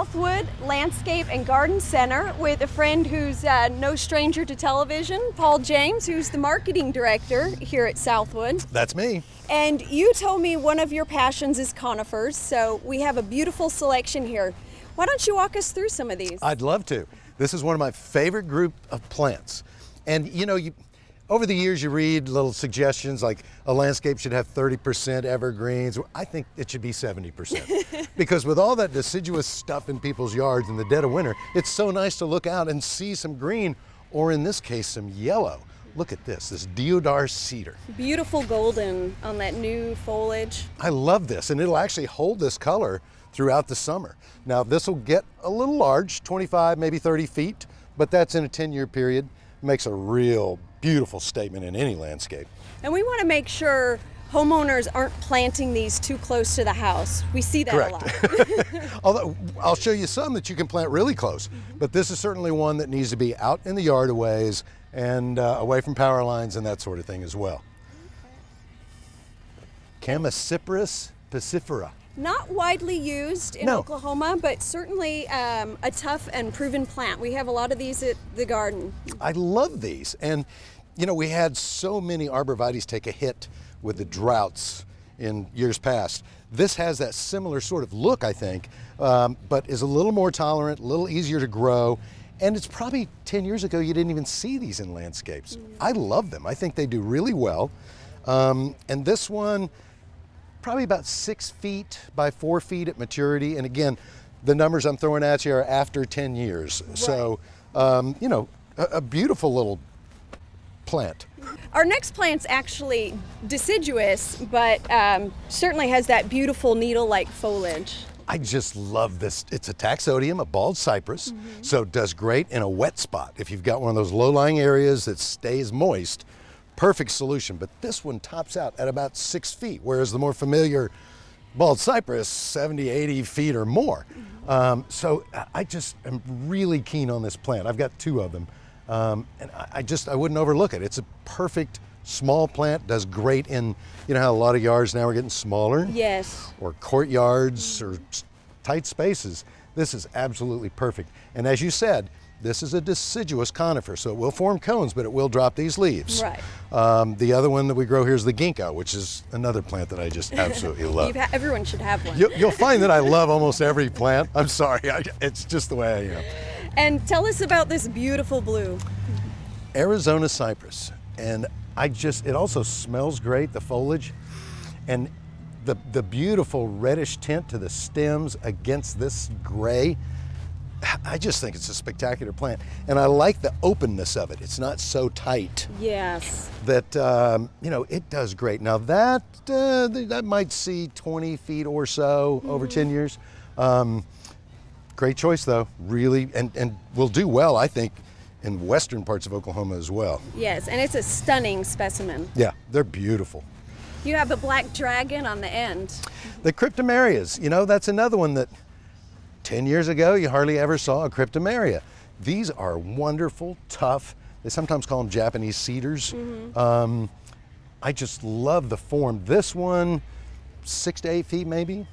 Southwood Landscape and Garden Center with a friend who's no stranger to television, Paul James, who's the marketing director here at Southwood. That's me. And you told me one of your passions is conifers, so we have a beautiful selection here. Why don't you walk us through some of these? I'd love to. This is one of my favorite group of plants. And you know, over the years you read little suggestions like a landscape should have 30% evergreens. I think it should be 70%. Because with all that deciduous stuff in people's yards in the dead of winter, it's so nice to look out and see some green, or in this case, some yellow. Look at this deodar cedar. Beautiful golden on that new foliage. I love this, and it'll actually hold this color throughout the summer. Now this will get a little large, 25, maybe 30 feet, but that's in a 10-year period. Makes a real beautiful statement in any landscape. And we want to make sure homeowners aren't planting these too close to the house. We see that Correct. a lot. Although I'll show you some that you can plant really close, but this is certainly one that needs to be out in the yard a ways and away from power lines and that sort of thing as well. Cypress Taxodium. Not widely used in Oklahoma, but certainly a tough and proven plant. We have a lot of these at the garden. I love these. And you know, we had so many arborvitaes take a hit with the droughts in years past. This has that similar sort of look, I think, but is a little more tolerant, a little easier to grow. And it's probably 10 years ago you didn't even see these in landscapes. I love them. I think they do really well. And this one, probably about 6 feet by 4 feet at maturity. And again, the numbers I'm throwing at you are after 10 years. Right. So, you know, a beautiful little plant. Our next plant's actually deciduous, but certainly has that beautiful needle-like foliage. I just love this. It's a taxodium, a bald cypress, so it does great in a wet spot. If you've got one of those low-lying areas that stays moist, perfect solution. But this one tops out at about 6 feet, whereas the more familiar bald cypress, 70, 80 feet or more. So I just am really keen on this plant. I've got 2 of them. And I wouldn't overlook it. It's a perfect small plant, does great in, you know how a lot of yards now are getting smaller? Yes. Or courtyards or tight spaces. This is absolutely perfect. And as you said, this is a deciduous conifer, so it will form cones, but it will drop these leaves. Right. The other one that we grow here is the ginkgo, which is another plant that I just absolutely love. Everyone should have one. You'll find that I love almost every plant. I'm sorry, it's just the way I am. And tell us about this beautiful blue. Arizona cypress. And it also smells great, the foliage. And the beautiful reddish tint to the stems against this gray. I just think it's a spectacular plant. And I like the openness of it. It's not so tight. Yes. That, you know, it does great. Now that might see 20 feet or so over 10 years. Great choice though, really, and will do well, I think, in western parts of Oklahoma as well. Yes, and it's a stunning specimen. Yeah, they're beautiful. You have a black dragon on the end. The Cryptomerias, you know, that's another one that 10 years ago you hardly ever saw a Cryptomeria. These are wonderful, tough, they sometimes call them Japanese cedars. I just love the form. This one, 6 to 8 feet maybe.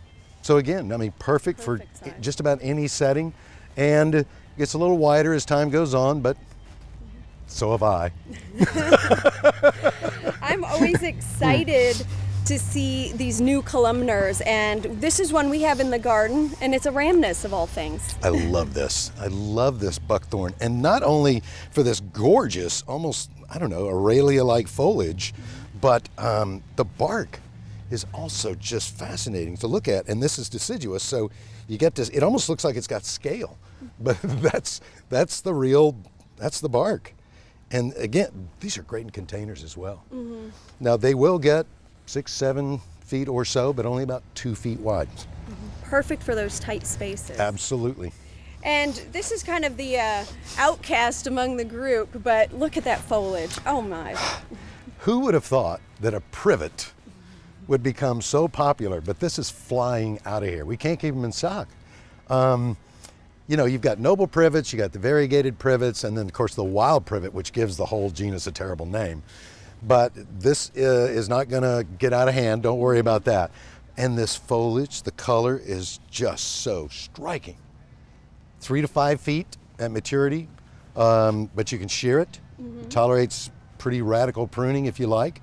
So again, I mean, perfect for size. Just about any setting, and it gets a little wider as time goes on, but so have I. I'm always excited to see these new columnars, and this is one we have in the garden, and it's a rhamnus of all things. I love this. I love this buckthorn, and not only for this gorgeous, almost, I don't know, Aurelia-like foliage, but the bark is also just fascinating to look at. And this is deciduous, so you get this, it almost looks like it's got scale, but that's the bark. And again, these are great in containers as well. Now they will get 6, 7 feet or so, but only about 2 feet wide. Perfect for those tight spaces. Absolutely. And this is kind of the outcast among the group, but look at that foliage. Oh my. Who would have thought that a privet would become so popular, but this is flying out of here. We can't keep them in stock. You know, you've got noble privets, you got the variegated privets, and then of course the wild privet, which gives the whole genus a terrible name. But this is not gonna get out of hand, don't worry about that. And this foliage, the color is just so striking. 3 to 5 feet at maturity, but you can shear it. It tolerates pretty radical pruning if you like.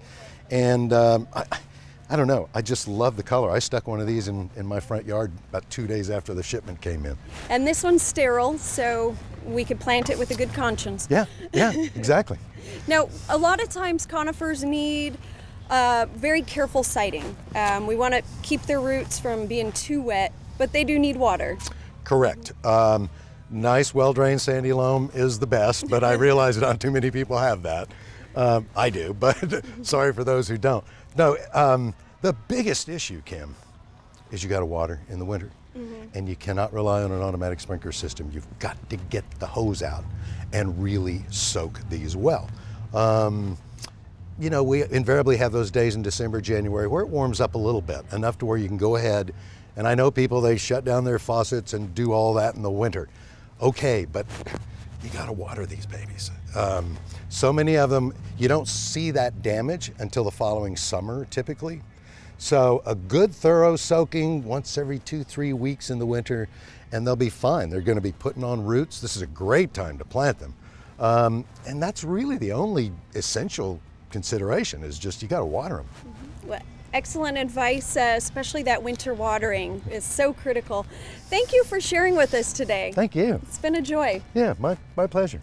And I don't know, I just love the color. I stuck one of these in my front yard about 2 days after the shipment came in. And this one's sterile, so we could plant it with a good conscience. Yeah, exactly. Now, a lot of times conifers need very careful siting. We want to keep their roots from being too wet, but they do need water. Correct. Nice, well-drained sandy loam is the best, but I realize that not too many people have that. I do, but sorry for those who don't. No, the biggest issue, Kim, is you got to water in the winter. And you cannot rely on an automatic sprinkler system. You've got to get the hose out and really soak these well. You know, we invariably have those days in December, January where it warms up a little bit, enough to where you can go ahead. And I know people, they shut down their faucets and do all that in the winter. Okay, but you got to water these babies. So many of them, you don't see that damage until the following summer, typically. So a good thorough soaking once every 2-3 weeks in the winter, and they'll be fine. They're going to be putting on roots. This is a great time to plant them. And that's really the only essential consideration, is just you got to water them. Well, excellent advice, especially that winter watering is so critical. Thank you for sharing with us today. Thank you. It's been a joy. Yeah, my pleasure.